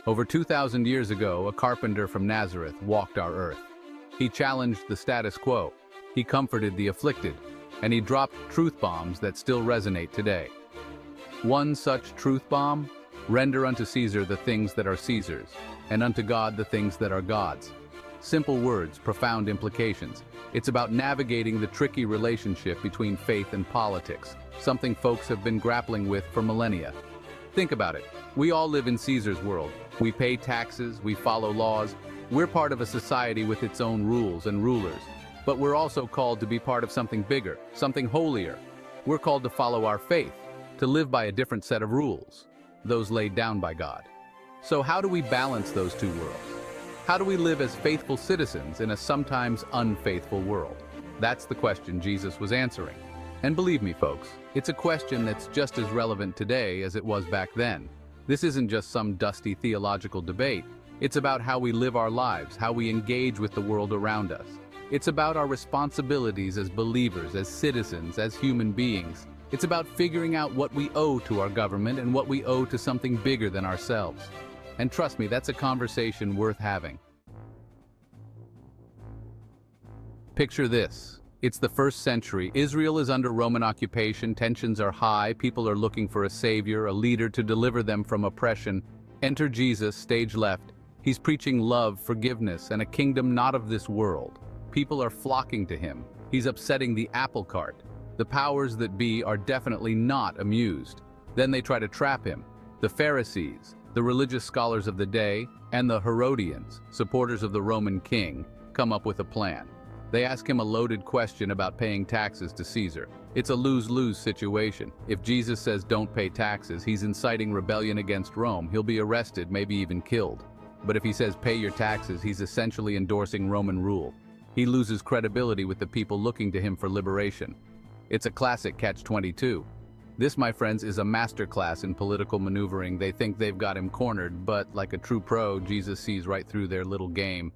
Over 2,000 years ago, a carpenter from Nazareth walked our earth. He challenged the status quo, he comforted the afflicted, and he dropped truth bombs that still resonate today. One such truth bomb: render unto Caesar the things that are Caesar's, and unto God the things that are God's. Simple words, profound implications. It's about navigating the tricky relationship between faith and politics, something folks have been grappling with for millennia. Think about it. We all live in Caesar's world. We pay taxes, we follow laws. We're part of a society with its own rules and rulers. But we're also called to be part of something bigger, something holier. We're called to follow our faith, to live by a different set of rules, those laid down by God. So how do we balance those two worlds? How do we live as faithful citizens in a sometimes unfaithful world? That's the question Jesus was answering. And believe me, folks, it's a question that's just as relevant today as it was back then. This isn't just some dusty theological debate. It's about how we live our lives, how we engage with the world around us. It's about our responsibilities as believers, as citizens, as human beings. It's about figuring out what we owe to our government and what we owe to something bigger than ourselves. And trust me, that's a conversation worth having. Picture this. It's the 1st century. Israel is under Roman occupation, tensions are high, people are looking for a savior, a leader to deliver them from oppression. Enter Jesus, stage left. He's preaching love, forgiveness, and a kingdom not of this world. People are flocking to him. He's upsetting the apple cart. The powers that be are definitely not amused. Then they try to trap him. The Pharisees, the religious scholars of the day, and the Herodians, supporters of the Roman king, come up with a plan. They ask him a loaded question about paying taxes to Caesar. It's a lose-lose situation. If Jesus says don't pay taxes, he's inciting rebellion against Rome. He'll be arrested, maybe even killed. But if he says pay your taxes, he's essentially endorsing Roman rule. He loses credibility with the people looking to him for liberation. It's a classic catch-22. This, my friends, is a masterclass in political maneuvering. They think they've got him cornered, but like a true pro, Jesus sees right through their little game.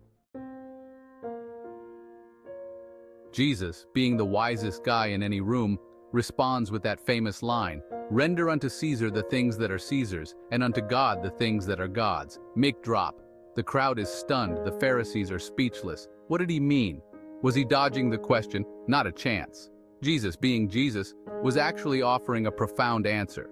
Jesus, being the wisest guy in any room, responds with that famous line, "Render unto Caesar the things that are Caesar's, and unto God the things that are God's." Mic drop. The crowd is stunned, the Pharisees are speechless. What did he mean? Was he dodging the question? Not a chance. Jesus, being Jesus, was actually offering a profound answer.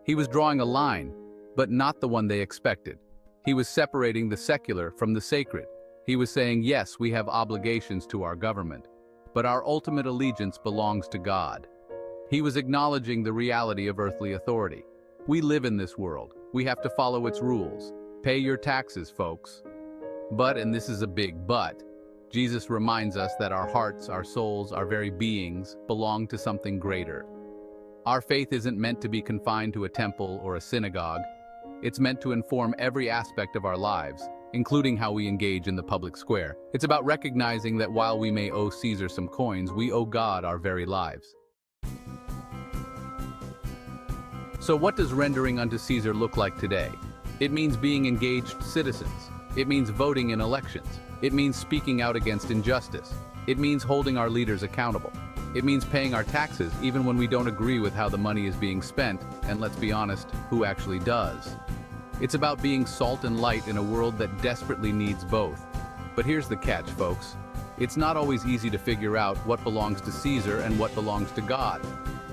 He was drawing a line, but not the one they expected. He was separating the secular from the sacred. He was saying, yes, we have obligations to our government, but our ultimate allegiance belongs to God. He was acknowledging the reality of earthly authority. We live in this world. We have to follow its rules. Pay your taxes, folks. But, and this is a big but, Jesus reminds us that our hearts, our souls, our very beings belong to something greater. Our faith isn't meant to be confined to a temple or a synagogue. It's meant to inform every aspect of our lives, including how we engage in the public square. It's about recognizing that while we may owe Caesar some coins, we owe God our very lives. So what does rendering unto Caesar look like today? It means being engaged citizens. It means voting in elections. It means speaking out against injustice. It means holding our leaders accountable. It means paying our taxes even when we don't agree with how the money is being spent, and let's be honest, who actually does? It's about being salt and light in a world that desperately needs both. But here's the catch, folks. It's not always easy to figure out what belongs to Caesar and what belongs to God.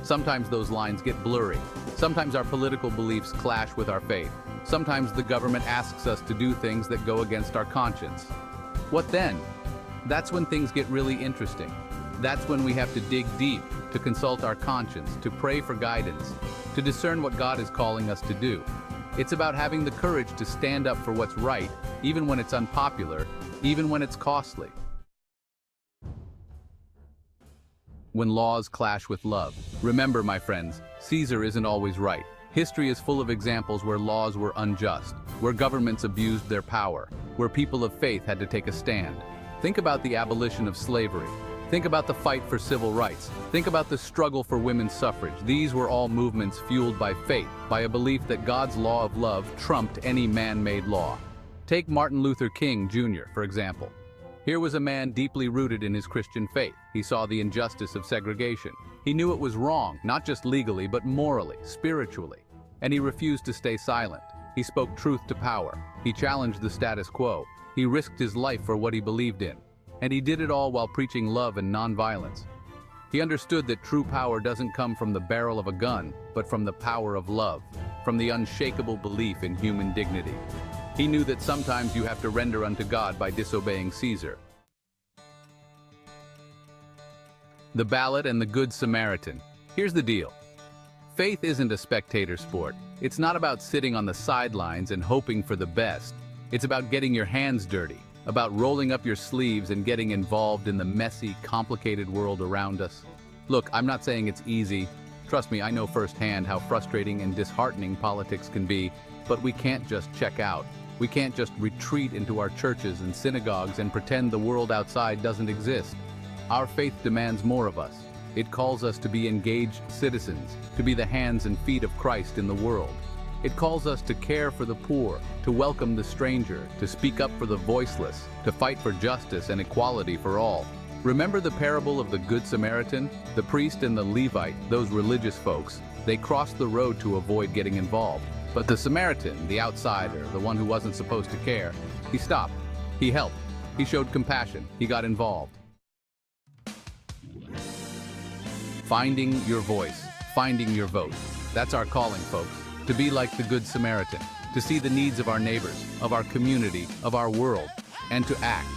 Sometimes those lines get blurry. Sometimes our political beliefs clash with our faith. Sometimes the government asks us to do things that go against our conscience. What then? That's when things get really interesting. That's when we have to dig deep, to consult our conscience, to pray for guidance, to discern what God is calling us to do. It's about having the courage to stand up for what's right, even when it's unpopular, even when it's costly. When laws clash with love. Remember, my friends, Caesar isn't always right. History is full of examples where laws were unjust, where governments abused their power, where people of faith had to take a stand. Think about the abolition of slavery. Think about the fight for civil rights. Think about the struggle for women's suffrage. These were all movements fueled by faith, by a belief that God's law of love trumped any man-made law. Take Martin Luther King Jr., for example. Here was a man deeply rooted in his Christian faith. He saw the injustice of segregation. He knew it was wrong, not just legally, but morally, spiritually. And he refused to stay silent. He spoke truth to power. He challenged the status quo. He risked his life for what he believed in. And he did it all while preaching love and nonviolence. He understood that true power doesn't come from the barrel of a gun, but from the power of love, from the unshakable belief in human dignity. He knew that sometimes you have to render unto God by disobeying Caesar. The Ballad and the Good Samaritan. Here's the deal. Faith isn't a spectator sport. It's not about sitting on the sidelines and hoping for the best. It's about getting your hands dirty, about rolling up your sleeves and getting involved in the messy, complicated world around us. Look, I'm not saying it's easy. Trust me, I know firsthand how frustrating and disheartening politics can be, but we can't just check out. We can't just retreat into our churches and synagogues and pretend the world outside doesn't exist. Our faith demands more of us. It calls us to be engaged citizens, to be the hands and feet of Christ in the world. It calls us to care for the poor, to welcome the stranger, to speak up for the voiceless, to fight for justice and equality for all. Remember the parable of the Good Samaritan? The priest and the Levite, those religious folks, they crossed the road to avoid getting involved. But the Samaritan, the outsider, the one who wasn't supposed to care, he stopped, he helped, he showed compassion, he got involved. Finding your voice, finding your vote. That's our calling, folks. To be like the Good Samaritan, to see the needs of our neighbors, of our community, of our world, and to act,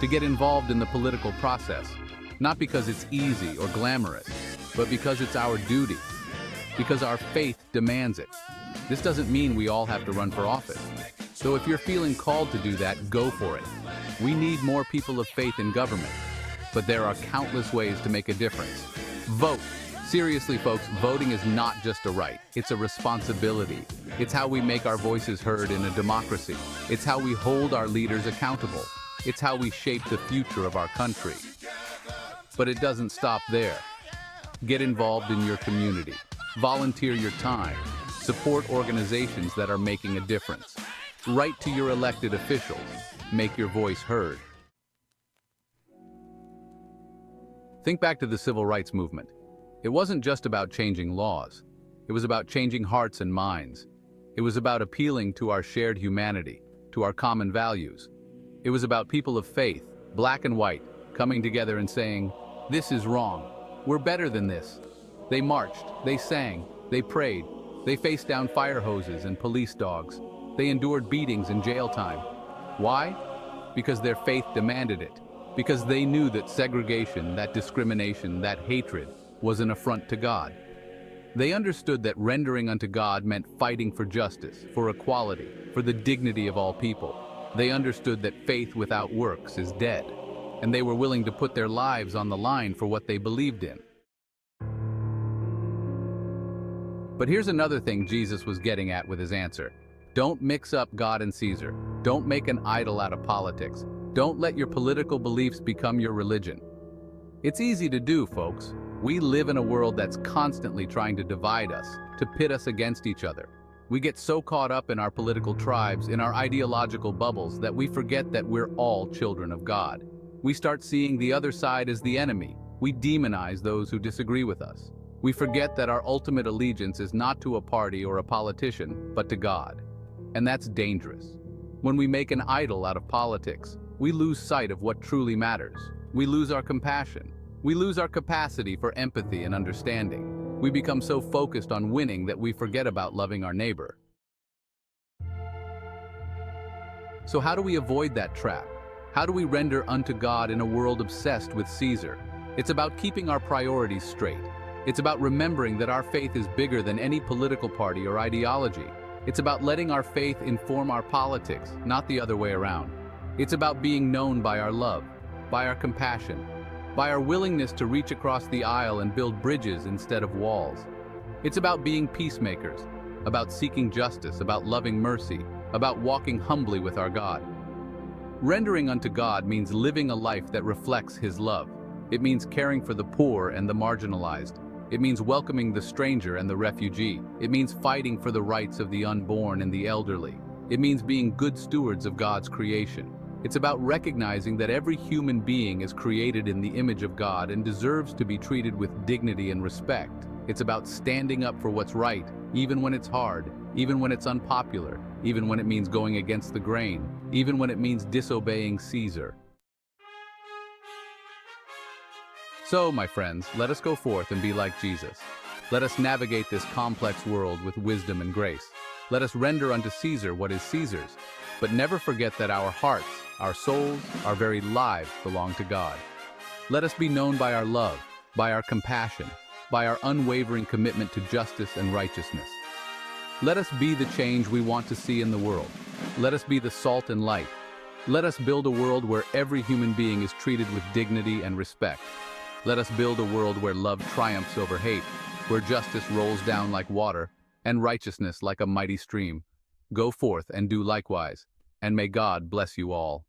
to get involved in the political process, not because it's easy or glamorous, but because it's our duty, because our faith demands it. This doesn't mean we all have to run for office. So if you're feeling called to do that, go for it. We need more people of faith in government, but there are countless ways to make a difference. Vote. Seriously, folks, voting is not just a right, it's a responsibility. It's how we make our voices heard in a democracy. It's how we hold our leaders accountable. It's how we shape the future of our country. But it doesn't stop there. Get involved in your community. Volunteer your time. Support organizations that are making a difference. Write to your elected officials. Make your voice heard. Think back to the civil rights movement. It wasn't just about changing laws. It was about changing hearts and minds. It was about appealing to our shared humanity, to our common values. It was about people of faith, black and white, coming together and saying, "This is wrong. We're better than this." They marched, they sang, they prayed, they faced down fire hoses and police dogs. They endured beatings and jail time. Why? Because their faith demanded it. Because they knew that segregation, that discrimination, that hatred was an affront to God. They understood that rendering unto God meant fighting for justice, for equality, for the dignity of all people. They understood that faith without works is dead, and they were willing to put their lives on the line for what they believed in. But here's another thing Jesus was getting at with his answer. Don't mix up God and Caesar. Don't make an idol out of politics. Don't let your political beliefs become your religion. It's easy to do, folks. We live in a world that's constantly trying to divide us, to pit us against each other. We get so caught up in our political tribes, in our ideological bubbles, that we forget that we're all children of God. We start seeing the other side as the enemy. We demonize those who disagree with us. We forget that our ultimate allegiance is not to a party or a politician, but to God. And that's dangerous. When we make an idol out of politics, we lose sight of what truly matters. We lose our compassion. We lose our capacity for empathy and understanding. We become so focused on winning that we forget about loving our neighbor. So how do we avoid that trap? How do we render unto God in a world obsessed with Caesar? It's about keeping our priorities straight. It's about remembering that our faith is bigger than any political party or ideology. It's about letting our faith inform our politics, not the other way around. It's about being known by our love, by our compassion, by our willingness to reach across the aisle and build bridges instead of walls. It's about being peacemakers, about seeking justice, about loving mercy, about walking humbly with our God. Rendering unto God means living a life that reflects His love. It means caring for the poor and the marginalized. It means welcoming the stranger and the refugee. It means fighting for the rights of the unborn and the elderly. It means being good stewards of God's creation. It's about recognizing that every human being is created in the image of God and deserves to be treated with dignity and respect. It's about standing up for what's right, even when it's hard, even when it's unpopular, even when it means going against the grain, even when it means disobeying Caesar. So, my friends, let us go forth and be like Jesus. Let us navigate this complex world with wisdom and grace. Let us render unto Caesar what is Caesar's, but never forget that our hearts, our souls, our very lives belong to God. Let us be known by our love, by our compassion, by our unwavering commitment to justice and righteousness. Let us be the change we want to see in the world. Let us be the salt and light. Let us build a world where every human being is treated with dignity and respect. Let us build a world where love triumphs over hate, where justice rolls down like water, and righteousness like a mighty stream. Go forth and do likewise, and may God bless you all.